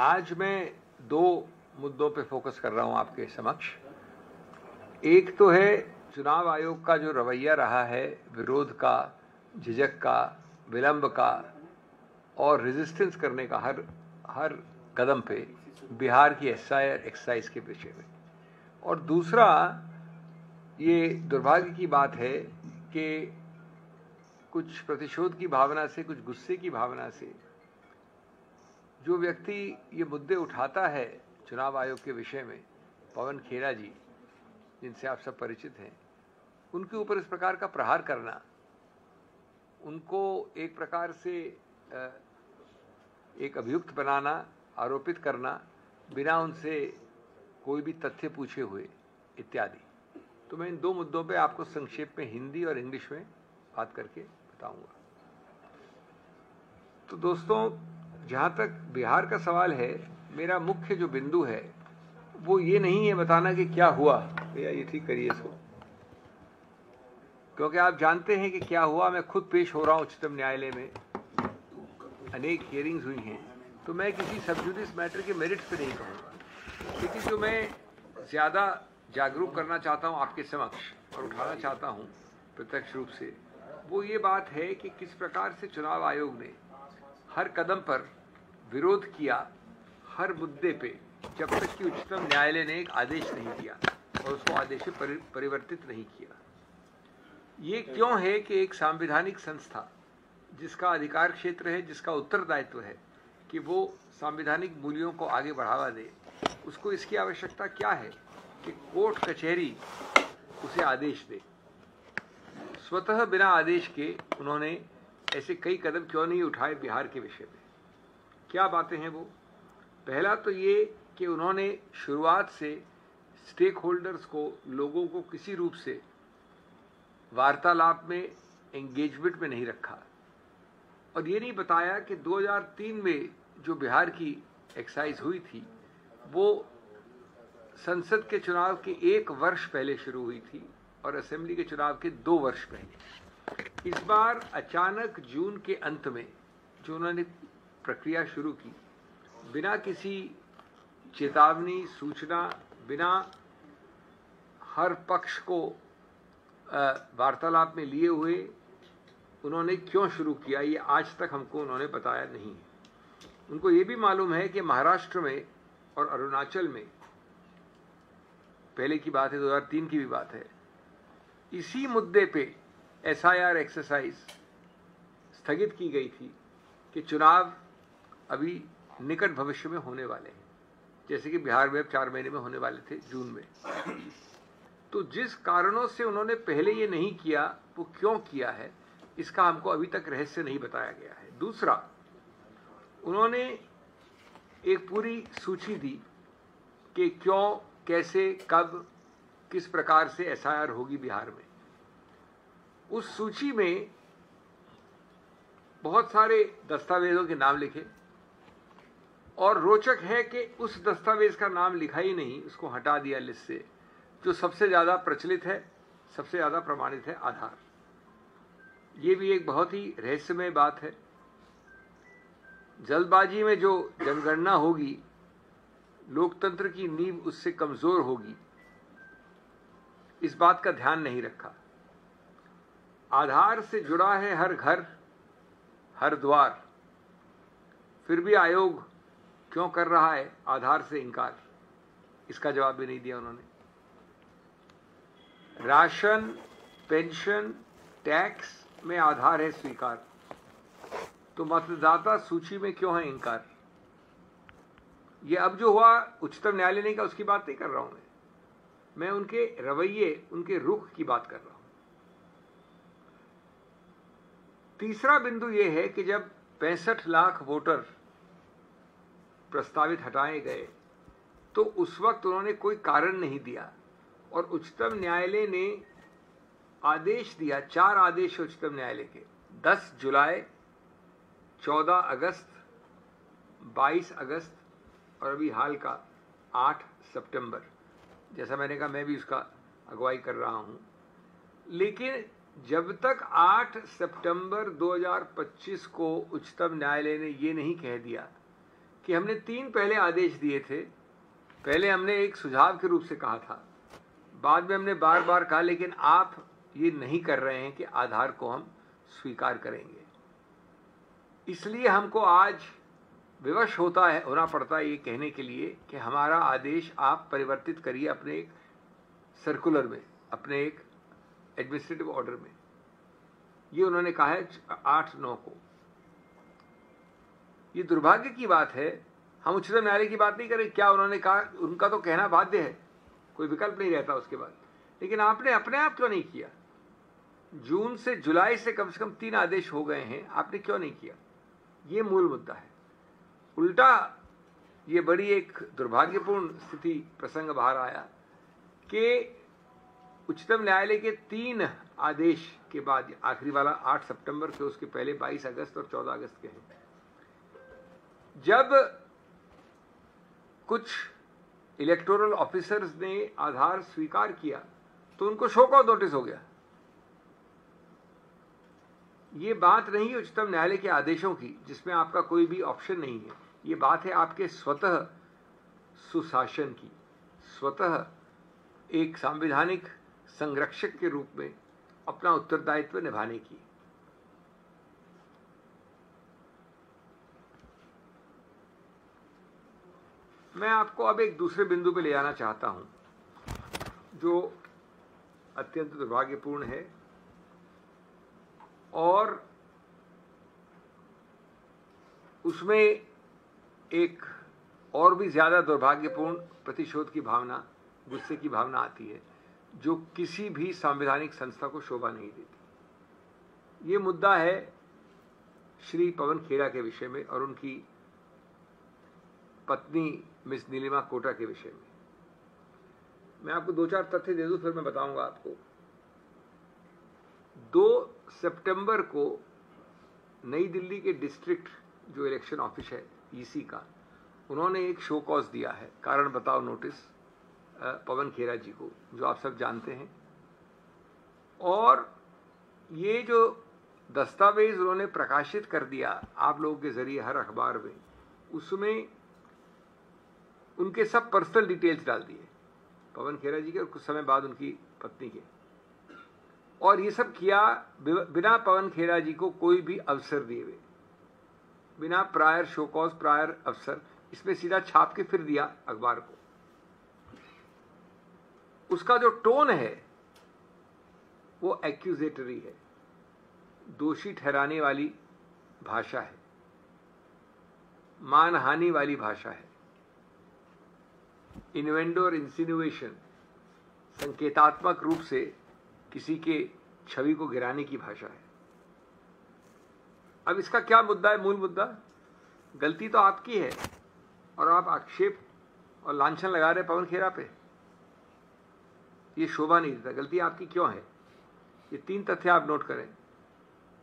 आज मैं दो मुद्दों पे फोकस कर रहा हूं आपके समक्ष। एक तो है चुनाव आयोग का जो रवैया रहा है, विरोध का, झिझक का, विलंब का और रेजिस्टेंस करने का हर कदम पे बिहार की एसआईआर एक्सरसाइज के विषय में। और दूसरा, ये दुर्भाग्य की बात है कि कुछ प्रतिशोध की भावना से, कुछ गुस्से की भावना से जो व्यक्ति ये मुद्दे उठाता है चुनाव आयोग के विषय में, पवन खेरा जी, जिनसे आप सब परिचित हैं, उनके ऊपर इस प्रकार का प्रहार करना, उनको एक प्रकार से एक अभियुक्त बनाना, आरोपित करना, बिना उनसे कोई भी तथ्य पूछे हुए इत्यादि। तो मैं इन दो मुद्दों पे आपको संक्षेप में हिंदी और इंग्लिश में बात करके बताऊंगा। तो दोस्तों, जहाँ तक बिहार का सवाल है, मेरा मुख्य जो बिंदु है वो ये नहीं है बताना कि क्या हुआ। भैया ये ठीक करिए इसको, क्योंकि आप जानते हैं कि क्या हुआ। मैं खुद पेश हो रहा हूँ उच्चतम न्यायालय में, अनेक हियरिंग्स हुई हैं, तो मैं किसी सब जुडिस मैटर के मेरिट्स पे नहीं कहूँगा। लेकिन जो मैं ज़्यादा जागरूक करना चाहता हूँ आपके समक्ष और उठाना चाहता हूँ प्रत्यक्ष रूप से, वो ये बात है कि किस प्रकार से चुनाव आयोग ने हर कदम पर विरोध किया, हर मुद्दे पे, जब तक कि उच्चतम न्यायालय ने एक आदेश नहीं दिया और उसको आदेश में परिवर्तित नहीं किया। ये क्यों है कि एक सांविधानिक संस्था जिसका अधिकार क्षेत्र है, जिसका उत्तरदायित्व है कि वो सांविधानिक मूल्यों को आगे बढ़ावा दे, उसको इसकी आवश्यकता क्या है कि कोर्ट कचहरी उसे आदेश दे। स्वतः बिना आदेश के उन्होंने ऐसे कई कदम क्यों नहीं उठाए बिहार के विषय में? क्या बातें हैं वो? पहला तो ये कि उन्होंने शुरुआत से स्टेक होल्डर्स को, लोगों को किसी रूप से वार्तालाप में, एंगेजमेंट में नहीं रखा और ये नहीं बताया कि 2003 में जो बिहार की एक्साइज हुई थी वो संसद के चुनाव के 1 वर्ष पहले शुरू हुई थी और असेंबली के चुनाव के 2 वर्ष पहले। इस बार अचानक जून के अंत में जो उन्होंने प्रक्रिया शुरू की, बिना किसी चेतावनी, सूचना, बिना हर पक्ष को वार्तालाप में लिए हुए उन्होंने क्यों शुरू किया, ये आज तक हमको उन्होंने बताया नहीं है। उनको ये भी मालूम है कि महाराष्ट्र में और अरुणाचल में, पहले की बात है, 2003 की भी बात है, इसी मुद्दे पे एसआईआर एक्सरसाइज स्थगित की गई थी कि चुनाव अभी निकट भविष्य में होने वाले हैं, जैसे कि बिहार में 4 महीने में होने वाले थे, जून में। तो जिस कारणों से उन्होंने पहले ये नहीं किया, वो क्यों किया है, इसका हमको अभी तक रहस्य नहीं बताया गया है। दूसरा, उन्होंने एक पूरी सूची दी कि क्यों, कैसे, कब, किस प्रकार से एसआईआर होगी बिहार में। उस सूची में बहुत सारे दस्तावेजों के नाम लिखे और रोचक है कि उस दस्तावेज का नाम लिखा ही नहीं, उसको हटा दिया लिस्ट से। जो सबसे ज्यादा प्रचलित है, सबसे ज्यादा प्रमाणित है, आधार। ये भी एक बहुत ही रहस्यमय बात है। जल्दबाजी में जो जनगणना होगी, लोकतंत्र की नींव उससे कमजोर होगी, इस बात का ध्यान नहीं रखा। आधार से जुड़ा है हर घर, हर द्वार, फिर भी आयोग क्यों कर रहा है आधार से इनकार, इसका जवाब भी नहीं दिया उन्होंने। राशन, पेंशन, टैक्स में आधार है स्वीकार, तो मतदाता सूची में क्यों है इनकार? ये अब जो हुआ उच्चतम न्यायालय ने कहा, उसकी बात नहीं कर रहा हूं मैं उनके रवैये, उनके रुख की बात कर रहा हूं। तीसरा बिंदु यह है कि जब 65 लाख वोटर प्रस्तावित हटाए गए तो उस वक्त उन्होंने कोई कारण नहीं दिया और उच्चतम न्यायालय ने आदेश दिया, 4 आदेश उच्चतम न्यायालय के, 10 जुलाई, 14 अगस्त, 22 अगस्त और अभी हाल का 8 सितंबर। जैसा मैंने कहा, मैं भी उसका अगुवाई कर रहा हूं। लेकिन जब तक 8 सितंबर 2025 को उच्चतम न्यायालय ने ये नहीं कह दिया कि हमने 3 पहले आदेश दिए थे। पहले हमने एक सुझाव के रूप से कहा था, बाद में हमने बार बार कहा लेकिन आप ये नहीं कर रहे हैं कि आधार को हम स्वीकार करेंगे, इसलिए हमको आज विवश होना पड़ता है ये कहने के लिए कि हमारा आदेश आप परिवर्तित करिए अपने एक सर्कुलर में, अपने एक एडमिनिस्ट्रेटिव ऑर्डर में। ये उन्होंने कहा है 8/9 को। ये दुर्भाग्य की बात है। हम उच्चतम न्यायालय की बात नहीं करें, क्या उन्होंने कहा, उनका तो कहना बाध्य है, कोई विकल्प नहीं रहता उसके बाद। लेकिन आपने अपने आप क्यों नहीं किया? जून से जुलाई से कम 3 आदेश हो गए हैं, आपने क्यों नहीं किया? ये मूल मुद्दा है। उल्टा ये बड़ी एक दुर्भाग्यपूर्ण स्थिति प्रसंग बाहर आया कि उच्चतम न्यायालय के 3 आदेश के बाद, आखिरी वाला 8 सितंबर के, उसके पहले 22 अगस्त और 14 अगस्त के हैं, जब कुछ इलेक्टोरल ऑफिसर्स ने आधार स्वीकार किया तो उनको शो कॉज नोटिस हो गया। ये बात नहीं है उच्चतम न्यायालय के आदेशों की जिसमें आपका कोई भी ऑप्शन नहीं है, ये बात है आपके स्वतः सुशासन की, स्वतः एक संवैधानिक संरक्षक के रूप में अपना उत्तरदायित्व निभाने की। मैं आपको अब एक दूसरे बिंदु पे ले जाना चाहता हूं जो अत्यंत दुर्भाग्यपूर्ण है और उसमें एक और भी ज्यादा दुर्भाग्यपूर्ण प्रतिशोध की भावना, गुस्से की भावना आती है जो किसी भी संवैधानिक संस्था को शोभा नहीं देती। ये मुद्दा है श्री पवन खेड़ा के विषय में और उनकी पत्नी मिस नीलिमा कोटा के विषय में। मैं आपको 2-4 तथ्य दे दूं, फिर मैं बताऊंगा आपको। 2 सितंबर को नई दिल्ली के डिस्ट्रिक्ट जो इलेक्शन ऑफिस है ईसी का, उन्होंने एक शो कॉज दिया है, कारण बताओ नोटिस, पवन खेड़ा जी को, जो आप सब जानते हैं। और ये जो दस्तावेज उन्होंने प्रकाशित कर दिया आप लोगों के जरिए हर अखबार में, उसमें उनके सब पर्सनल डिटेल्स डाल दिए, पवन खेड़ा जी के और कुछ समय बाद उनकी पत्नी के। और ये सब किया बिना पवन खेड़ा जी को कोई भी अवसर दिए हुए, बिना प्रायर शो कॉज, प्रायर अवसर, इसमें सीधा छाप के फिर दिया अखबार को। उसका जो टोन है वो एक्यूजेटरी है, दोषी ठहराने वाली भाषा है, मानहानि वाली भाषा है, इन्वेंडो और इंसिनुएशन, संकेतात्मक रूप से किसी के छवि को गिराने की भाषा है। अब इसका क्या मुद्दा है? मूल मुद्दा, गलती तो आपकी है और आप आक्षेप और लांछन लगा रहे पवन खेड़ा पे, ये शोभा नहीं देता। गलती आपकी क्यों है? ये 3 तथ्य आप नोट करें।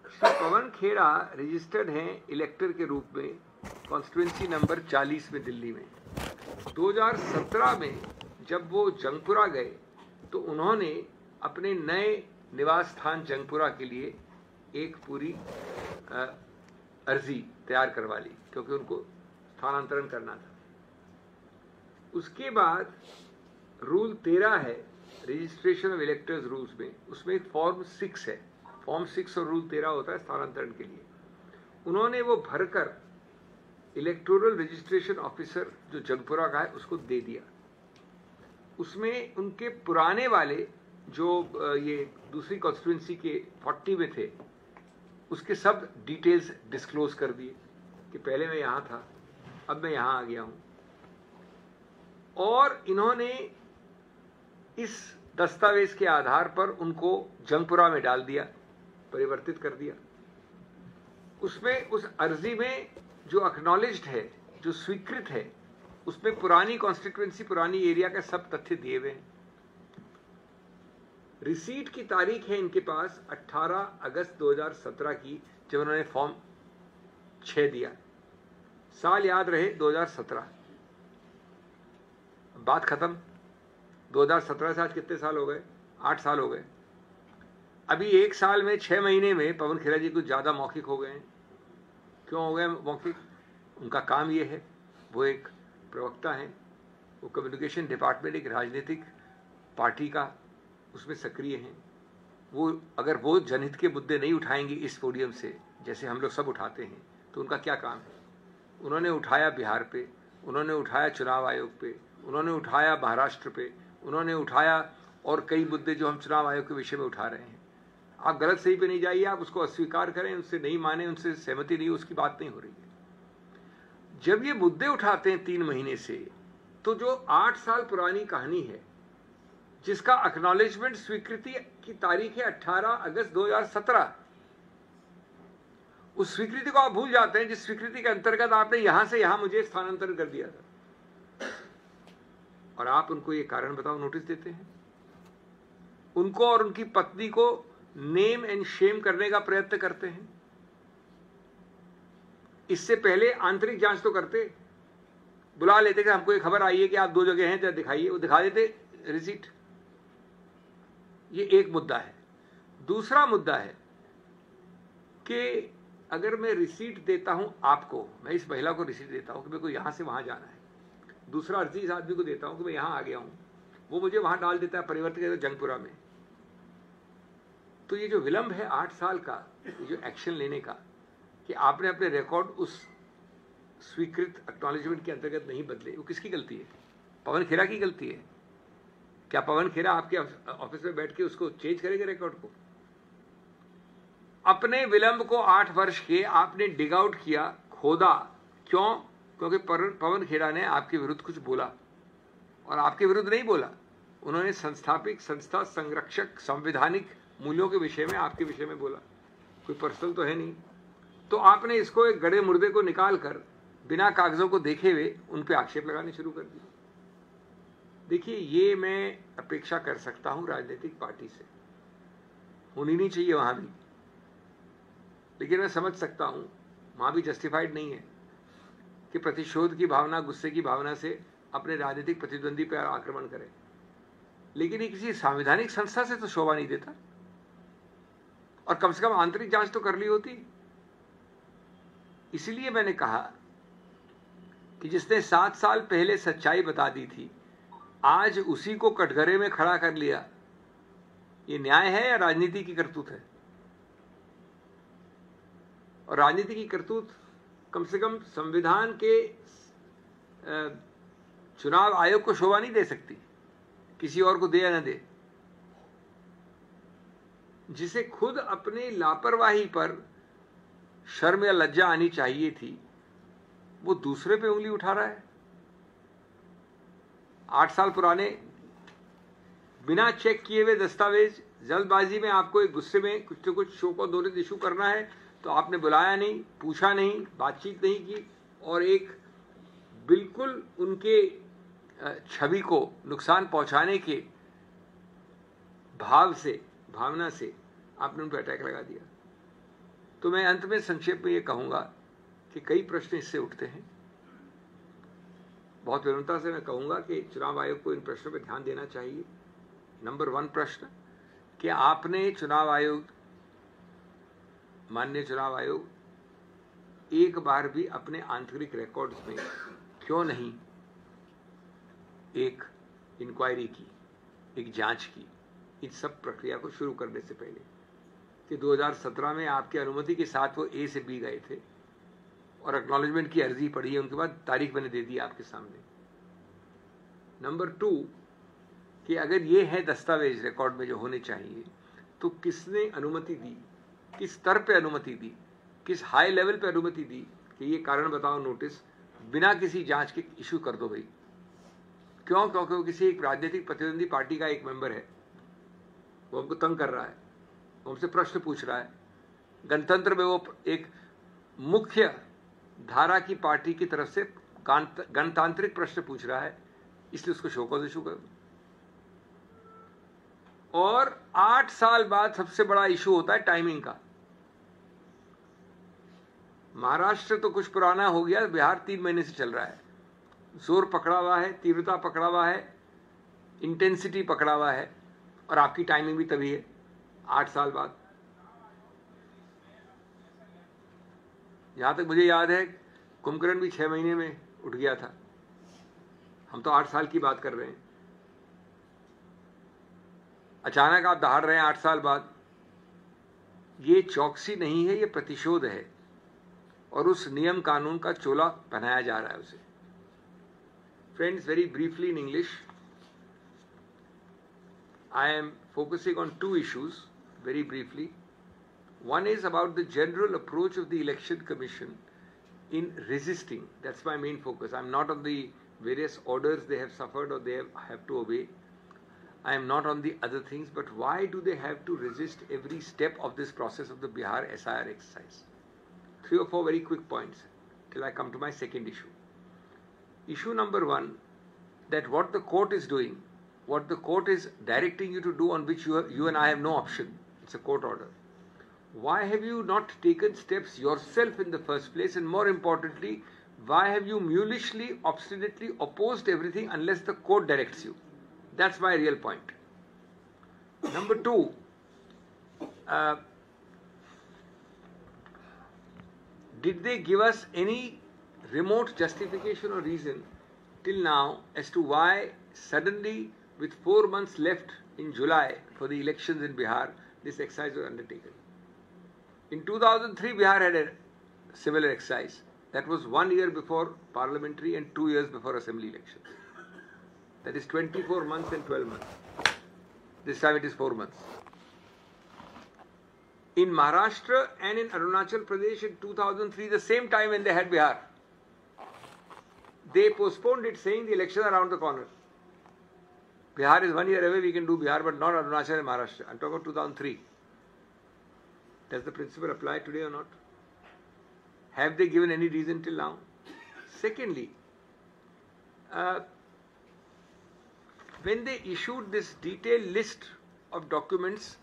श्री पवन खेड़ा रजिस्टर्ड हैं इलेक्टर के रूप में कॉन्स्टिट्यूएंसी नंबर 40 में दिल्ली में। 2017 में जब वो जंगपुरा गए तो उन्होंने अपने नए निवास स्थान जंगपुरा के लिए एक पूरी अर्जी तैयार करवा ली, क्योंकि उनको स्थानांतरण करना था। उसके बाद रूल 13 है रजिस्ट्रेशन ऑफ इलेक्टर्स रूल्स में, उसमें एक फॉर्म 6 है, फॉर्म 6 और रूल 13 होता है स्थानांतरण के लिए। उन्होंने वो भरकर इलेक्टोरल रजिस्ट्रेशन ऑफिसर जो जंगपुरा का है उसको दे दिया। उसमें उनके पुराने वाले जो ये दूसरी कॉन्स्टिट्यूएंसी के 40 में थे, उसके सब डिटेल्स डिस्क्लोज कर दिए कि पहले मैं यहां था, अब मैं यहां आ गया हूं। और इन्होंने इस दस्तावेज के आधार पर उनको जंगपुरा में डाल दिया, परिवर्तित कर दिया। उसमें उस अर्जी में जो एक्नॉलेज्ड है, जो स्वीकृत है, उसमें पुरानी कॉन्स्टिट्यूएंसी, पुरानी एरिया का सब तथ्य दिए हुए हैं। रिसीट की तारीख है इनके पास 18 अगस्त 2017 की, जब उन्होंने फॉर्म 6 दिया। साल याद रहे 2017, बात खत्म। 2017 से आज कितने साल हो गए? 8 साल हो गए। अभी 1 साल में 6 महीने में पवन खेड़ा जी कुछ ज्यादा मौखिक हो गए हैं। क्यों हो गए मौखिक? उनका काम ये है वो एक प्रवक्ता हैं, वो कम्युनिकेशन डिपार्टमेंट एक राजनीतिक पार्टी का उसमें सक्रिय हैं। वो अगर वो जनहित के मुद्दे नहीं उठाएंगे इस पोडियम से, जैसे हम लोग सब उठाते हैं, तो उनका क्या काम है? उन्होंने उठाया बिहार पे, उन्होंने उठाया चुनाव आयोग पे, उन्होंने उठाया महाराष्ट्र पे, उन्होंने उठाया और कई मुद्दे जो हम चुनाव आयोग के विषय में उठा रहे हैं। आप गलत सही पे नहीं जाइए, आप उसको अस्वीकार करें, उनसे नहीं माने, उनसे सहमति नहीं, उसकी बात नहीं हो रही है। जब ये मुद्दे उठाते हैं 3 महीने से, तो जो 8 साल पुरानी कहानी है जिसका एक्नॉलेजमेंट स्वीकृति की तारीख है 18 अगस्त 2017, उस स्वीकृति को आप भूल जाते हैं जिस स्वीकृति के अंतर्गत आपने यहां से यहां मुझे स्थानांतरण कर दिया था, और आप उनको ये कारण बताओ नोटिस देते हैं। उनको और उनकी पत्नी को नेम एंड शेम करने का प्रयत्न करते हैं। इससे पहले आंतरिक जांच तो करते, बुला लेते कि हमको एक खबर आई है कि आप 2 जगह हैं, जरा दिखाइए, वो दिखा देते रिसीट। ये एक मुद्दा है। दूसरा मुद्दा है कि अगर मैं रिसीट देता हूं आपको, मैं इस महिला को रिसीट देता हूं कि मेरे को यहां से वहां जाना है, दूसरा अर्जी इस आदमी को देता हूं कि मैं यहां आ गया हूं, वो मुझे वहां डाल देता है परिवर्तित के जंगपुरा में, तो ये जो विलंब है 8 साल का, ये जो एक्शन लेने का कि आपने अपने रिकॉर्ड उस स्वीकृत एक्नॉलेजमेंट के अंतर्गत नहीं बदले, वो किसकी गलती है? पवन खेरा की गलती है? क्या पवन खेरा आपके ऑफिस में बैठ के उसको चेंज करेंगे रिकॉर्ड को? अपने विलंब को 8 वर्ष के आपने डिग आउट किया, खोदा। क्यों? क्योंकि पवन खेरा ने आपके विरुद्ध कुछ बोला, और आपके विरुद्ध नहीं बोला, उन्होंने संस्थापित संस्था संरक्षक संवैधानिक मूल्यों के विषय में आपके विषय में बोला, कोई पर्सनल तो है नहीं। तो आपने इसको एक गड़े मुर्दे को निकाल कर बिना कागजों को देखे हुए उन पे आक्षेप लगाने शुरू कर दिए। देखिए, ये मैं अपेक्षा कर सकता हूं राजनीतिक पार्टी से, होनी नहीं चाहिए वहां भी, लेकिन मैं समझ सकता हूं वहां भी जस्टिफाइड नहीं है कि प्रतिशोध की भावना, गुस्से की भावना से अपने राजनीतिक प्रतिद्वंदी पर आक्रमण करें, लेकिन ये किसी संवैधानिक संस्था से तो शोभा नहीं देता, और कम से कम आंतरिक जांच तो कर ली होती। इसलिए मैंने कहा कि जिसने 7 साल पहले सच्चाई बता दी थी, आज उसी को कटघरे में खड़ा कर लिया, ये न्याय है या राजनीति की करतूत है? और राजनीति की करतूत कम से कम संविधान के चुनाव आयोग को शोभा नहीं दे सकती, किसी और को दे या न दे। जिसे खुद अपनी लापरवाही पर शर्म या लज्जा आनी चाहिए थी, वो दूसरे पे उंगली उठा रहा है। 8 साल पुराने बिना चेक किए हुए दस्तावेज, जल्दबाजी में आपको एक गुस्से में कुछ न कुछ शो को नोटिस इशू करना है, तो आपने बुलाया नहीं, पूछा नहीं, बातचीत नहीं की, और एक बिल्कुल उनके छवि को नुकसान पहुंचाने के भावना से आपने उन पर अटैक लगा दिया। तो मैं अंत में संक्षेप में ये कहूंगा कि कई प्रश्न इससे उठते हैं। बहुत विनम्रता से मैं कहूंगा कि चुनाव आयोग को इन प्रश्नों पर ध्यान देना चाहिए। नंबर 1 प्रश्न कि आपने चुनाव आयोग, माननीय चुनाव आयोग, एक बार भी अपने आंतरिक रिकॉर्ड्स में क्यों नहीं एक इंक्वायरी की, एक जांच की, इस सब प्रक्रिया को शुरू करने से पहले? कि 2017 में आपकी अनुमति के साथ वो ए से बी गए थे और एक्नॉलेजमेंट की अर्जी पड़ी है, उनके बाद तारीख मैंने दे दी आपके सामने। नंबर 2 कि अगर ये है दस्तावेज रिकॉर्ड में जो होने चाहिए, तो किसने अनुमति दी, किस स्तर पे अनुमति दी, किस हाई लेवल पे अनुमति दी कि ये कारण बताओ नोटिस बिना किसी जांच के इशू कर दो भाई? क्यों? क्योंकि वो किसी एक राजनीतिक प्रतिद्वंदी पार्टी का एक मेंबर है, वो हमको तंग कर रहा है, वो हमसे प्रश्न पूछ रहा है, गणतंत्र में वो एक मुख्य धारा की पार्टी की तरफ से गणतांत्रिक प्रश्न पूछ रहा है, इसलिए उसको शो कॉज इशू कर। और 8 साल बाद सबसे बड़ा इशू होता है टाइमिंग का। महाराष्ट्र तो कुछ पुराना हो गया, बिहार 3 महीने से चल रहा है, जोर पकड़ा हुआ है, तीव्रता पकड़ा हुआ है, इंटेंसिटी पकड़ा हुआ है, और आपकी टाइमिंग भी तभी है 8 साल बाद। जहां तक मुझे याद है, कुंभकर्ण भी 6 महीने में उठ गया था। हम तो 8 साल की बात कर रहे हैं, अचानक आप दहाड़ रहे हैं 8 साल बाद। ये चौकसी नहीं है, ये प्रतिशोध है, और उस नियम कानून का चोला पहनाया जा रहा है उसे। Friends, very briefly in English, I am focusing on 2 issues very briefly. One is about the general approach of the Election Commission in resisting. That's my main focus. I'm not on the various orders they have suffered or they have to obey. I am not on the other things, but why do they have to resist every step of this process of the Bihar SIR exercise? 3 or 4 very quick points till I come to my second issue. Issue number 1, that what the court is doing, what the court is directing you to do, on which you and I have no option. It's a court order. Why have you not taken steps yourself in the first place? And more importantly, why have you mulishly, obstinately opposed everything unless the court directs you? That's my real point. Number 2, did they give us any remote justification or reason till now as to why suddenly, with 4 months left in July for the elections in Bihar, this exercise was undertaken? In 2003, Bihar had a similar exercise. That was 1 year before parliamentary and 2 years before assembly elections. That is 24 months and 12 months. This time it is 4 months. In Maharashtra and in Arunachal Pradesh in 2003, the same time when they had Bihar, they postponed it, saying the election around the corner. Bihar is 1 year away, we can do Bihar, but not Arunachal and Maharashtra. I'm talking about 2003. Does the principle apply today or not? Have they given any reason till now? Secondly, when they issued this detailed list of documents,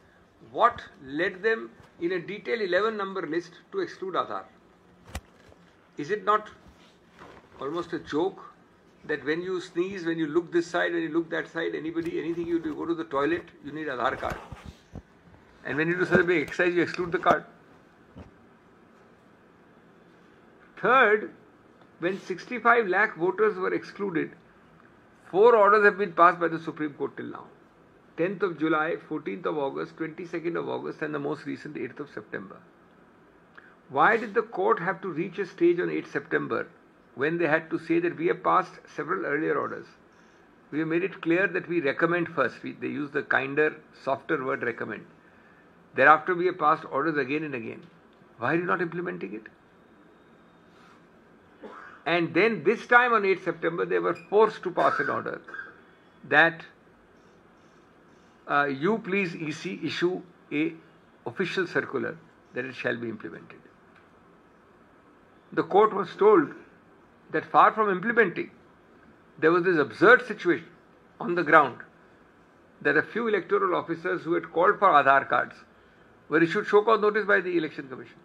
what led them in a detailed 11 number list to exclude Aadhaar? Is it not almost a joke that when you sneeze, when you look this side, when you look that side, anything you do, go to the toilet, you need Aadhaar card. And when you do such a big exercise, you exclude the card. Third, when 65 lakh voters were excluded, 4 orders have been passed by the Supreme Court till now. 10th of July, 14th of August, 22nd of August, and the most recent 8th of September. Why did the court have to reach a stage on 8th September when they had to say that we have passed several earlier orders? We have made it clear that we recommend first. They use the kinder, softer word recommend. Thereafter, we have passed orders again and again. Why are you not implementing it? And then this time on 8th September, they were forced to pass an order that you please EC issue a official circular that it shall be implemented. The court was told that far from implementing, there was this absurd situation on the ground that a few electoral officers who had called for Aadhaar cards were issued show-cause notice by the Election Commission.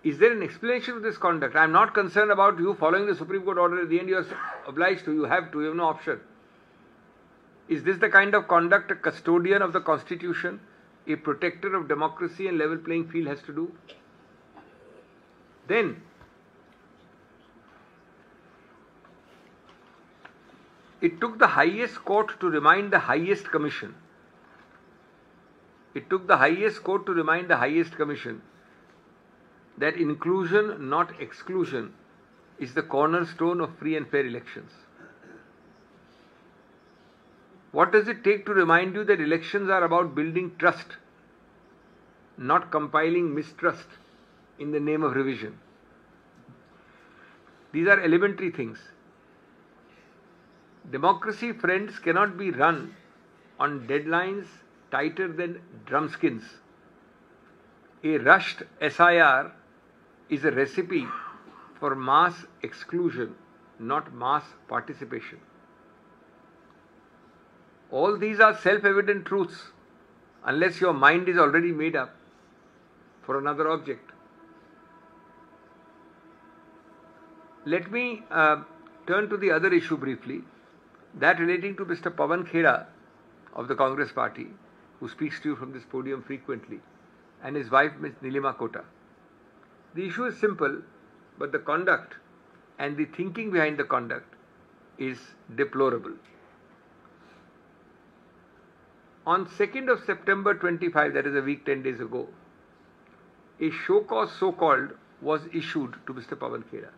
Is there an explanation of this conduct? I am not concerned about you following the Supreme Court order. At the end, you are obliged to, you have no option. Is this the kind of conduct a custodian of the Constitution, a protector of democracy and level playing field has to do? Then, it took the highest court to remind the highest commission. It took the highest court to remind the highest commission that inclusion, not exclusion, is the cornerstone of free and fair elections. What does it take to remind you that elections are about building trust, not compiling mistrust in the name of revision? These are elementary things. Democracy, friends, cannot be run on deadlines tighter than drumskins. A rushed SIR is a recipe for mass exclusion, not mass participation. All these are self-evident truths unless your mind is already made up for another object. Let me turn to the other issue briefly, that relating to Mr. Pawan Khera of the Congress Party, who speaks to you from this podium frequently, and his wife, Ms. Nilima Kota. The issue is simple. but the conduct and the thinking behind the conduct is deplorable. On 2nd of September 25, that is a week 10 days ago, a show cause so-called was issued to Mr. Pawan Khera.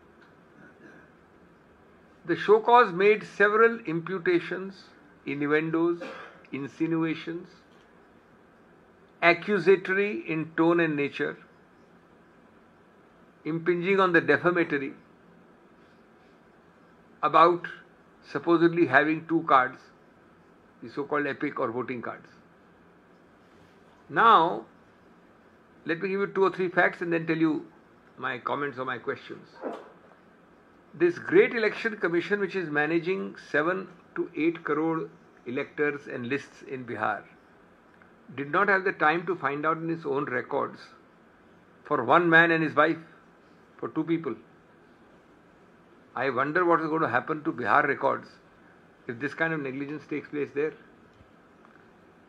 The show cause made several imputations, innuendos, insinuations, accusatory in tone and nature, impinging on the defamatory, about supposedly having two cards, the so-called epic or voting cards. Now, let me give you 2 or 3 facts and then tell you my comments or my questions. This great election commission, which is managing 7 to 8 crore electors and lists in Bihar, did not have the time to find out in its own records for one man and his wife, for 2 people. I wonder what is going to happen to Bihar records if this kind of negligence takes place there.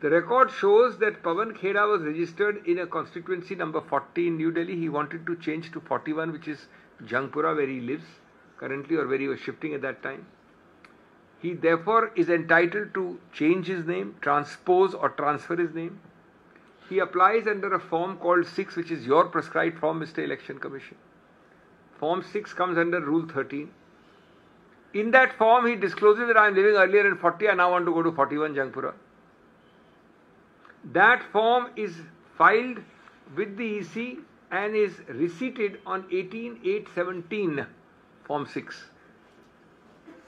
The record shows that Pawan Khera was registered in a constituency number 40 in New Delhi. He wanted to change to 41, which is Jangpura, where he lives currently, or where he was shifting at that time. He therefore is entitled to change his name, transpose or transfer his name. He applies under a form called 6, which is your prescribed form, Mr. Election Commission. Form 6 comes under Rule 13. In that form, he discloses that I am living earlier in 40, I now want to go to 41 Jangpura. That form is filed with the EC and is receipted on 18/8/17, Form 6.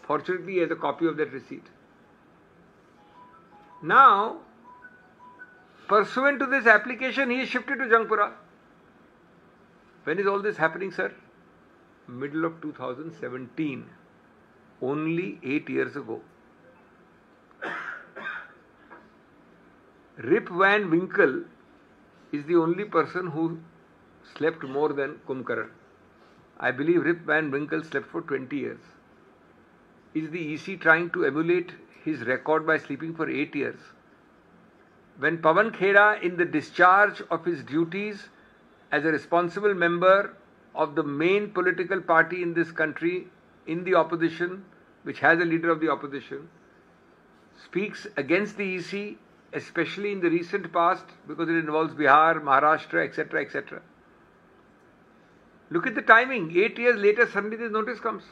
Fortunately, he has a copy of that receipt. Now, pursuant to this application, he is shifted to Jangpura. When is all this happening, sir? Middle of 2017. Only 8 years ago. Rip Van Winkle is the only person who slept more than Kumkaran. I believe Rip Van Winkle slept for 20 years. Is the EC trying to emulate his record by sleeping for 8 years? When Pawan Khera, in the discharge of his duties as a responsible member of the main political party in this country, in the opposition, which has a leader of the opposition, speaks against the EC, especially in the recent past, because it involves Bihar, Maharashtra, etc., etc. Look at the timing. 8 years later, suddenly this notice comes.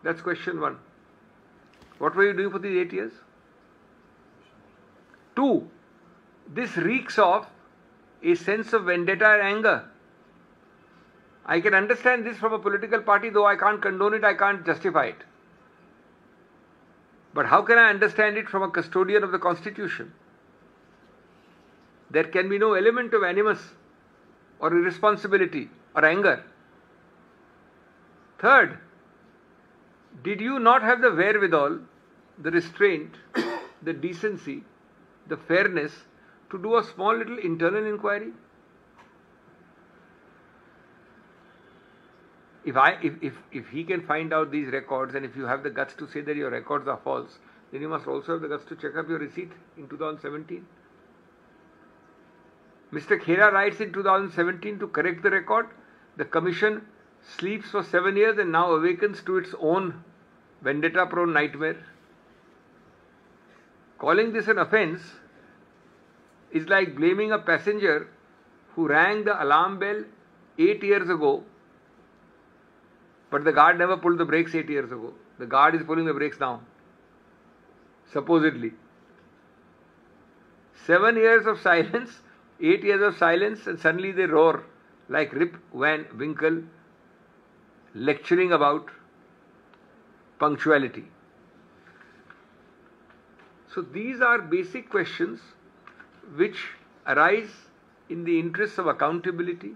That's question 1. What were you doing for these 8 years? 2. This reeks of a sense of vendetta and anger. I can understand this from a political party, though I can't condone it, I can't justify it. But how can I understand it from a custodian of the Constitution? There can be no element of animus or irresponsibility or anger. Third, did you not have the wherewithal, the restraint, the decency, the fairness to do a small little internal inquiry? If he can find out these records, and if you have the guts to say that your records are false, then you must also have the guts to check up your receipt in 2017. Mr. Khera writes in 2017 to correct the record. The commission sleeps for 7 years and now awakens to its own vendetta-prone nightmare. Calling this an offence is like blaming a passenger who rang the alarm bell 8 years ago, but the guard never pulled the brakes 8 years ago. The guard is pulling the brakes now, supposedly. 7 years of silence, 8 years of silence, and suddenly they roar like Rip Van Winkle lecturing about punctuality. So these are basic questions which arise in the interests of accountability,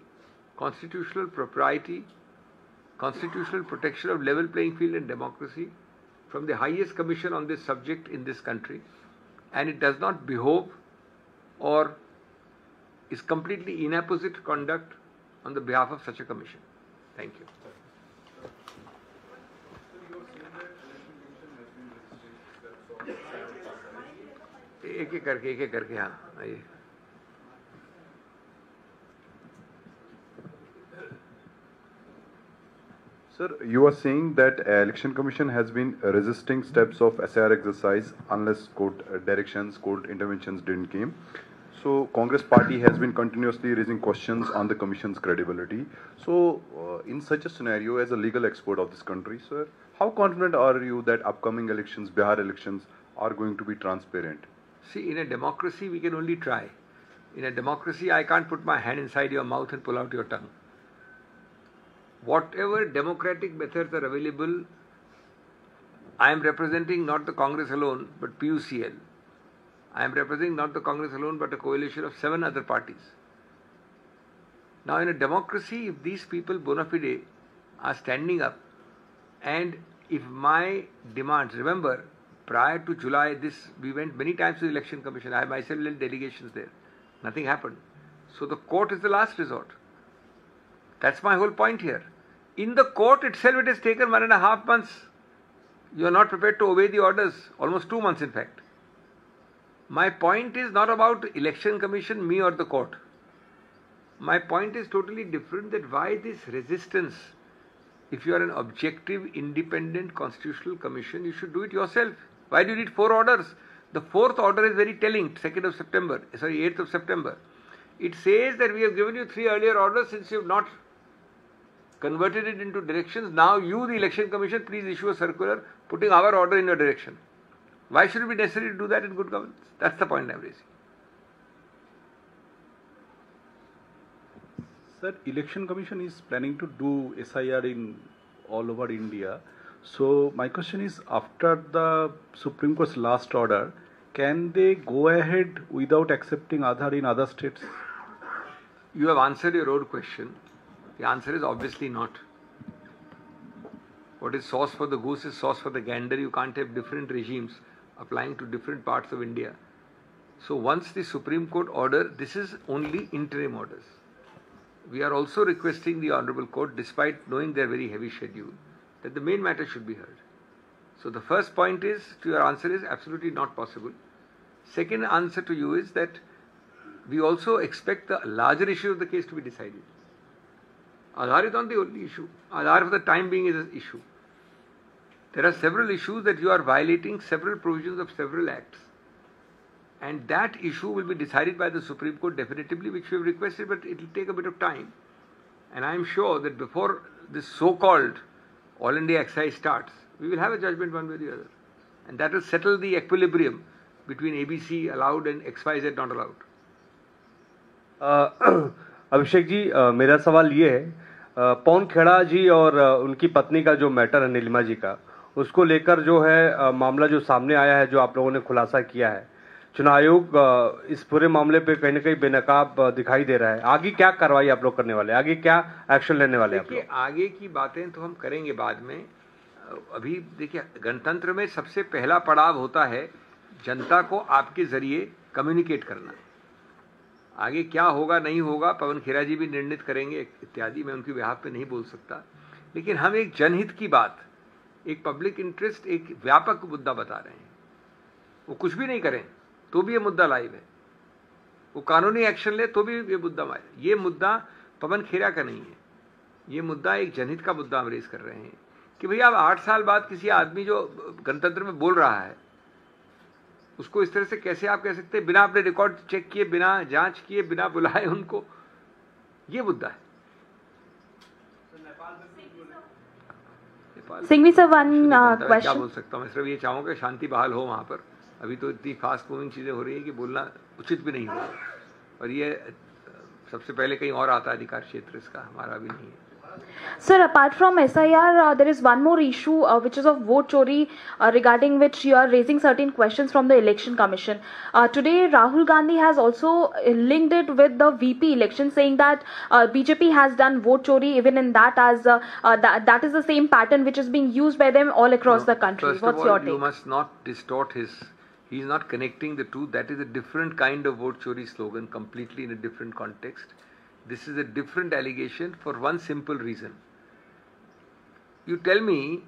constitutional propriety, constitutional protection of level playing field and democracy from the highest commission on this subject in this country, and it does not behove or is completely inapposite conduct on the behalf of such a commission. Thank you. एक एक करके हाँ आइए. Sir, you are saying that Election Commission has been resisting steps of SIR exercise unless court directions, court interventions didn't came. So Congress party has been continuously raising questions on the Commission's credibility. So in such a scenario, as a legal expert of this country, sir, how confident are you that upcoming elections, Bihar elections, are going to be transparent? See, in a democracy, we can only try. In a democracy, I can't put my hand inside your mouth and pull out your tongue. Whatever democratic methods are available, I am representing not the Congress alone, but PUCL. I am representing not the Congress alone, but a coalition of 7 other parties. Now, in a democracy, if these people bona fide are standing up, and if my demands, remember, prior to July, we went many times to the Election Commission. I myself led delegations there. Nothing happened. So the court is the last resort. That's my whole point here. In the court itself, it has taken 1.5 months. You are not prepared to obey the orders. Almost 2 months, in fact. My point is not about Election Commission, me or the court. My point is totally different, that why this resistance? If you are an objective, independent constitutional commission, you should do it yourself. Why do you need 4 orders? The 4th order is very telling, 8th of September. It says that we have given you 3 earlier orders, since you have not converted it into directions. Now you, the Election Commission, please issue a circular putting our order in your direction. Why should it be necessary to do that in good governance? That's the point I am raising. Sir, Election Commission is planning to do SIR in all over India. So my question is, after the Supreme Court's last order, can they go ahead without accepting Aadhaar in other states? You have answered your own question. The answer is obviously not. What is sauce for the goose is sauce for the gander. You can't have different regimes applying to different parts of India. So once the Supreme Court order, this is only interim orders. We are also requesting the Honorable Court, despite knowing their very heavy schedule, that the main matter should be heard. So the first point is, to your answer is absolutely not possible. Second answer to you is that we also expect the larger issue of the case to be decided. Aadhaar is not the only issue. Aadhaar for the time being is an issue. There are several issues that you are violating several provisions of several acts. And that issue will be decided by the Supreme Court definitively, which we have requested, but it will take a bit of time. And I am sure that before this so-called All India exercise starts, we will have a judgment one way or the other. And that will settle the equilibrium between ABC allowed and XYZ not allowed. Abhishek ji, मेरा सवाल ये है, पवन खेड़ा जी और उनकी पत्नी का जो matter है नीलिमा जी का, उसको लेकर जो है मामला जो सामने आया है, जो आप लोगों ने खुलासा किया है, चुनाव आयोग इस पूरे मामले पे कहीं न कहीं बेनकाब दिखाई दे रहा है. आगे क्या कार्रवाई आप लोग करने वाले हैं? आगे क्या एक्शन लेने वाले हैं आप लोग? आगे की बातें तो हम करेंगे बाद में. अभी देखिए, गणतंत्र में सबसे पहला पड़ाव होता है जनता को आपके जरिए कम्युनिकेट करना. आगे क्या होगा नहीं होगा पवन खेड़ा जी भी निर्णित करेंगे इत्यादि. मैं उनकी बिहाफ पे नहीं बोल सकता, लेकिन हम एक जनहित की बात, एक पब्लिक इंटरेस्ट, एक व्यापक मुद्दा बता रहे हैं. वो कुछ भी नहीं करें तो भी ये मुद्दा लाइव है, वो कानूनी एक्शन ले तो भी ये मुद्दा लाइव. ये मुद्दा पवन खेड़ा का नहीं है, ये मुद्दा एक जनहित का मुद्दा हम रेज कर रहे हैं कि भैया अब 8 साल बाद किसी आदमी जो गणतंत्र में बोल रहा है, उसको इस तरह से कैसे आप कह सकते हैं बिना अपने रिकॉर्ड चेक किए, बिना जांच किए, बिना बुलाए उनको. ये मुद्दा है. Singhvi sir, one question. क्या बोल सकता हूँ मैं? सिर्फ ये चाहूंगा शांति बहाल हो वहां पर. अभी तो इतनी फास्ट मूविंग चीजें हो रही हैं कि बोलना उचित भी नहीं होगा, और ये सबसे पहले कहीं और आता है अधिकार क्षेत्र, इसका हमारा भी नहीं है. Sir, apart from SIR, there is one more issue which is of vote chori, regarding which you are raising certain questions from the Election Commission. Today, Rahul Gandhi has also linked it with the VP election, saying that BJP has done vote chori even in that, as that is the same pattern which is being used by them all across the country. What's your take? You must not distort his. He is not connecting the two. That is a different kind of vote chori slogan, completely in a different context. This is a different allegation for one simple reason. You tell me,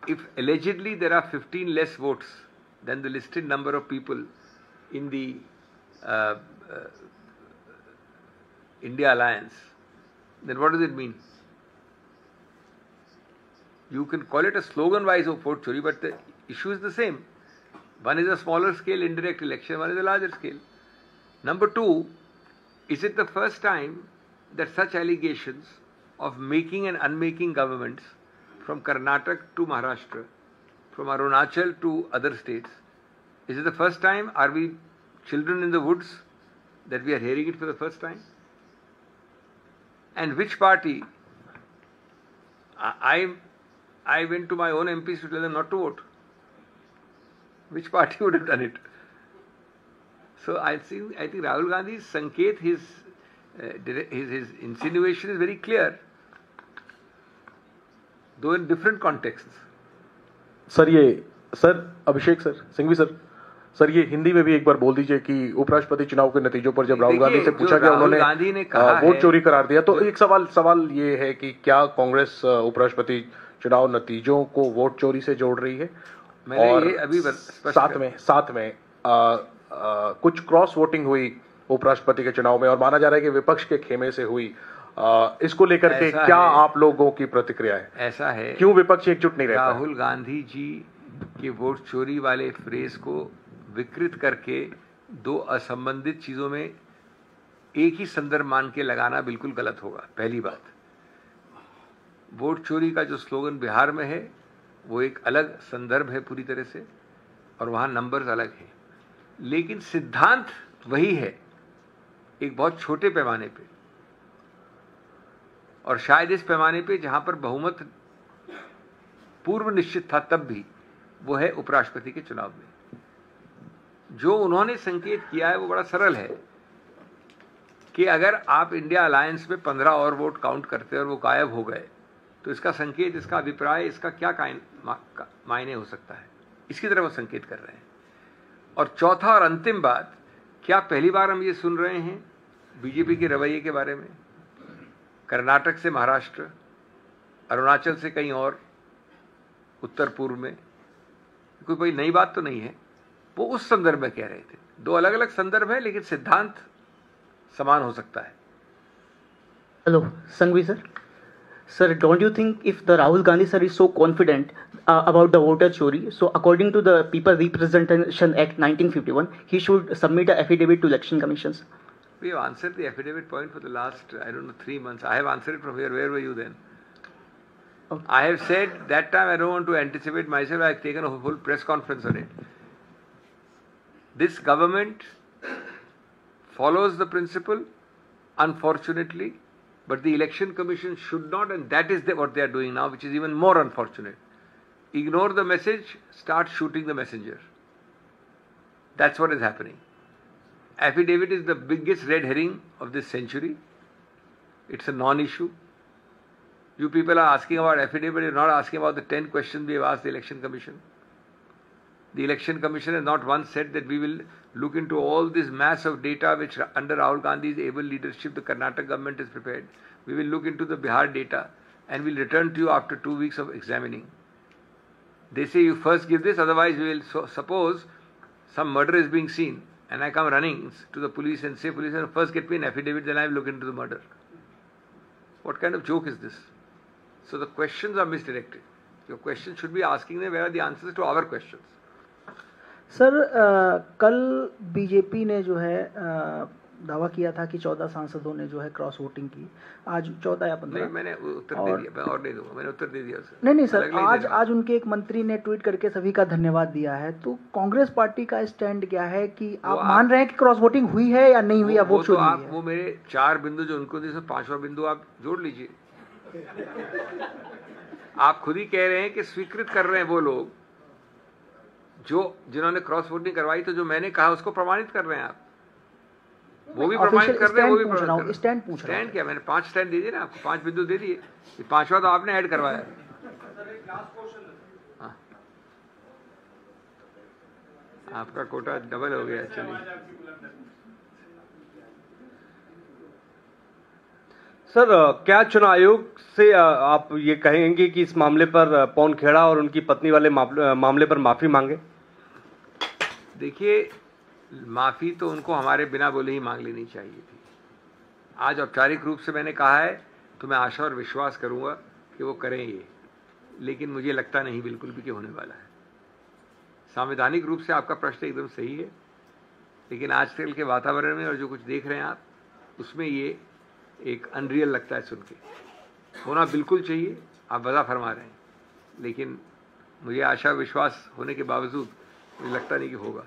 if allegedly there are 15 less votes than the listed number of people in the India Alliance, then what does it mean? You can call it a slogan-wise of vote chori, but the issue is the same. One is a smaller scale indirect election, one is a larger scale. Number two, is it the first time that such allegations of making and unmaking governments from Karnataka to Maharashtra, from Arunachal to other states, is it the first time? Are we children in the woods that we are hearing it for the first time? And which party? I went to my own MPs to tell them not to vote. Which party would have done it? So I think Rahul Gandhi's sanket, his insinuation is very clear, though in different contexts. Sir Abhishek sir Singhvi sir ये हिंदी में भी एक बार बोल दीजिए कि उपराष्ट्रपति चुनाव के नतीजों पर जब राहुल गांधी से पूछा गया उन्होंने वोट चोरी करार दिया, तो एक सवाल ये है कि क्या कांग्रेस उपराष्ट्रपति चुनाव नतीजों को वोट चोरी से जोड़ रही है? और अभी साथ में कुछ क्रॉस वोटिंग हुई उपराष्ट्रपति के चुनाव में और माना जा रहा है कि विपक्ष के खेमे से हुई, इसको लेकर के क्या आप लोगों की प्रतिक्रिया है? ऐसा है, क्यों विपक्ष एकजुट नहीं रहता? राहुल गांधी जी के वोट चोरी वाले फ्रेज को विकृत करके दो असंबंधित चीजों में एक ही संदर्भ मान के लगाना बिल्कुल गलत होगा। पहली बात, वोट चोरी का जो स्लोगन बिहार में है वो एक अलग संदर्भ है पूरी तरह से, और वहां नंबर्स अलग हैं, लेकिन सिद्धांत वही है, एक बहुत छोटे पैमाने पे, और शायद इस पैमाने पे जहां पर बहुमत पूर्व निश्चित था तब भी, वो है उपराष्ट्रपति के चुनाव में। जो उन्होंने संकेत किया है वो बड़ा सरल है कि अगर आप इंडिया अलायंस में 15 और वोट काउंट करते और वो गायब हो गए तो इसका संकेत, इसका अभिप्राय, इसका क्या मायने हो सकता है, इसकी तरफ वो संकेत कर रहे हैं। और चौथा और अंतिम बात, क्या पहली बार हम ये सुन रहे हैं बीजेपी के रवैये के बारे में? कर्नाटक से महाराष्ट्र, अरुणाचल से कहीं और, उत्तर पूर्व में, कोई नई बात तो नहीं है। वो उस संदर्भ में कह रहे थे, दो अलग अलग संदर्भ है लेकिन सिद्धांत समान हो सकता है। Hello Sanghvi sir, sir, don't you think if the Rahul Gandhi sir is so confident about the voter chori, so according to the People Representation Act 1951, he should submit an affidavit to election commissions? We have answered the affidavit point for the last, 3 months. I have answered it from here. Where were you then? Okay. I have said that time, I don't want to anticipate myself. I have taken a full press conference on it. This government follows the principle, unfortunately, but the election commission should not, and that is what they are doing now, which is even more unfortunate. Ignore the message, start shooting the messenger. That's what is happening. Affidavit is the biggest red herring of this century. It's a non-issue. You people are asking about affidavit, you're not asking about the 10 questions we have asked the election commission. The election commission has not once said that we will look into all this mass of data which under Rahul Gandhi's able leadership the Karnataka government is prepared. We will look into the Bihar data and we'll return to you after 2 weeks of examining. They say you first give this, otherwise we will suppose some murder is being seen and I come running to the police and say, police, first get me an affidavit, then I will look into the murder. What kind of joke is this? So the questions are misdirected. Your questions should be asking them where are the answers to our questions. Sir कल BJP ने जो है दावा किया था कि 14 सांसदों ने जो है क्रॉस वोटिंग की, आज 14 या 15। नहीं, मैंने उत्तर दे दिया, मैं और नहीं दूंगा, मैंने उत्तर दे दिया सर। नहीं सर, आज उनके एक मंत्री ने ट्वीट करके सभी का धन्यवाद दिया है, तो कांग्रेस पार्टी का स्टैंड क्या है कि आप मान रहे हैं कि क्रॉस वोटिंग हुई है या नहीं हुई, या वोट चोरी हुई है? वो मेरे 4 बिंदु जो उनको दिए, 5वां बिंदु आप जोड़ लीजिए। आप खुद ही कह रहे हैं कि स्वीकृत कर रहे हैं वो लोग जिन्होंने क्रॉस वोटिंग करवाई, तो जो मैंने कहा उसको प्रमाणित कर रहे हैं आप, वो भी प्रमाणित कर रहे हैं, वो भी प्रमाणित कर रहे हैं। स्टैंड क्या, मैंने 5 स्टैंड दे दिए ना आपको, 5 बिंदु दे दिए, 5वां तो आपने ऐड करवाया। हाँ, आपका कोटा डबल हो गया। चलिए सर, क्या चुनाव आयोग से आप ये कहेंगे कि इस मामले पर पवन खेड़ा और उनकी पत्नी वाले मामले पर माफी मांगे? देखिए, माफी तो उनको हमारे बिना बोले ही मांग लेनी चाहिए थी। आज औपचारिक रूप से मैंने कहा है, तो मैं आशा और विश्वास करूंगा कि वो करें ये। लेकिन मुझे लगता नहीं बिल्कुल भी कि होने वाला है। संवैधानिक रूप से आपका प्रश्न एकदम सही है, लेकिन आजकल के वातावरण में और जो कुछ देख रहे हैं आप, उसमें ये एक अनरियल लगता है सुन के। होना बिल्कुल चाहिए, आप वजह फरमा रहे हैं, लेकिन मुझे आशा विश्वास होने के बावजूद मुझे लगता नहीं कि होगा।